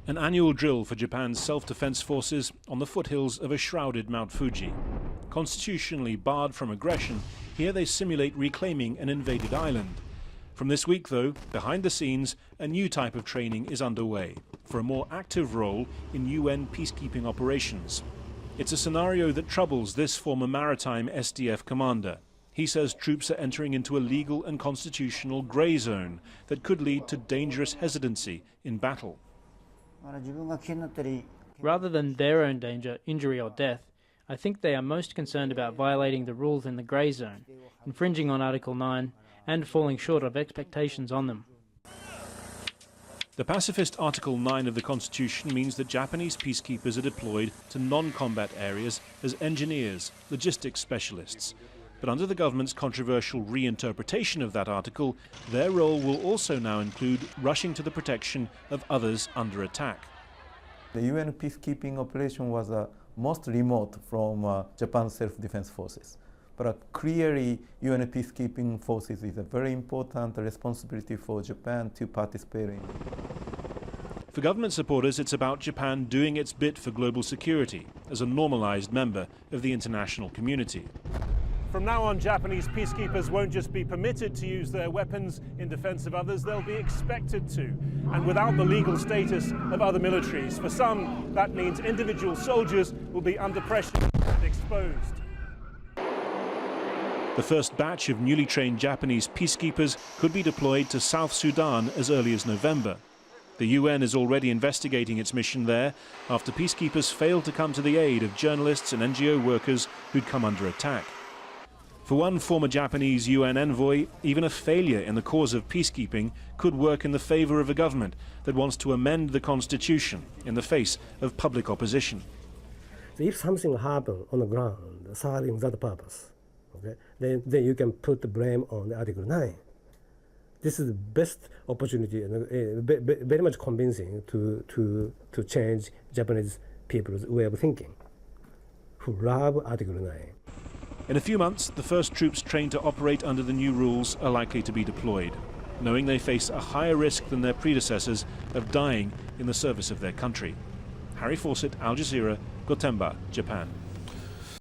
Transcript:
An annual drill for Japan's self-defense forces on the foothills of a shrouded Mount Fuji. Constitutionally barred from aggression, here they simulate reclaiming an invaded island. From this week, though, behind the scenes, a new type of training is underway for a more active role in UN peacekeeping operations. It's a scenario that troubles this former maritime SDF commander. He says troops are entering into a legal and constitutional grey zone that could lead to dangerous hesitancy in battle. Rather than their own danger, injury or death, I think they are most concerned about violating the rules in the grey zone, infringing on Article 9 and falling short of expectations on them. The pacifist Article 9 of the Constitution means that Japanese peacekeepers are deployed to non-combat areas as engineers, logistics specialists. But under the government's controversial reinterpretation of that article, their role will also now include rushing to the protection of others under attack. The UN peacekeeping operation was most remote from Japan's self-defense forces. But clearly, UN peacekeeping forces is a very important responsibility for Japan to participate in. For government supporters, it's about Japan doing its bit for global security as a normalized member of the international community. From now on, Japanese peacekeepers won't just be permitted to use their weapons in defense of others, they'll be expected to, and without the legal status of other militaries. For some, that means individual soldiers will be under pressure and exposed. The first batch of newly trained Japanese peacekeepers could be deployed to South Sudan as early as November. The UN is already investigating its mission there after peacekeepers failed to come to the aid of journalists and NGO workers who'd come under attack. For one former Japanese UN envoy, even a failure in the cause of peacekeeping could work in the favor of a government that wants to amend the constitution in the face of public opposition. If something happens on the ground serving that purpose, okay, then you can put the blame on Article 9. This is the best opportunity and very much convincing to change Japanese people's way of thinking, who love Article 9. In a few months, the first troops trained to operate under the new rules are likely to be deployed, knowing they face a higher risk than their predecessors of dying in the service of their country. Harry Fawcett, Al Jazeera, Gotemba, Japan.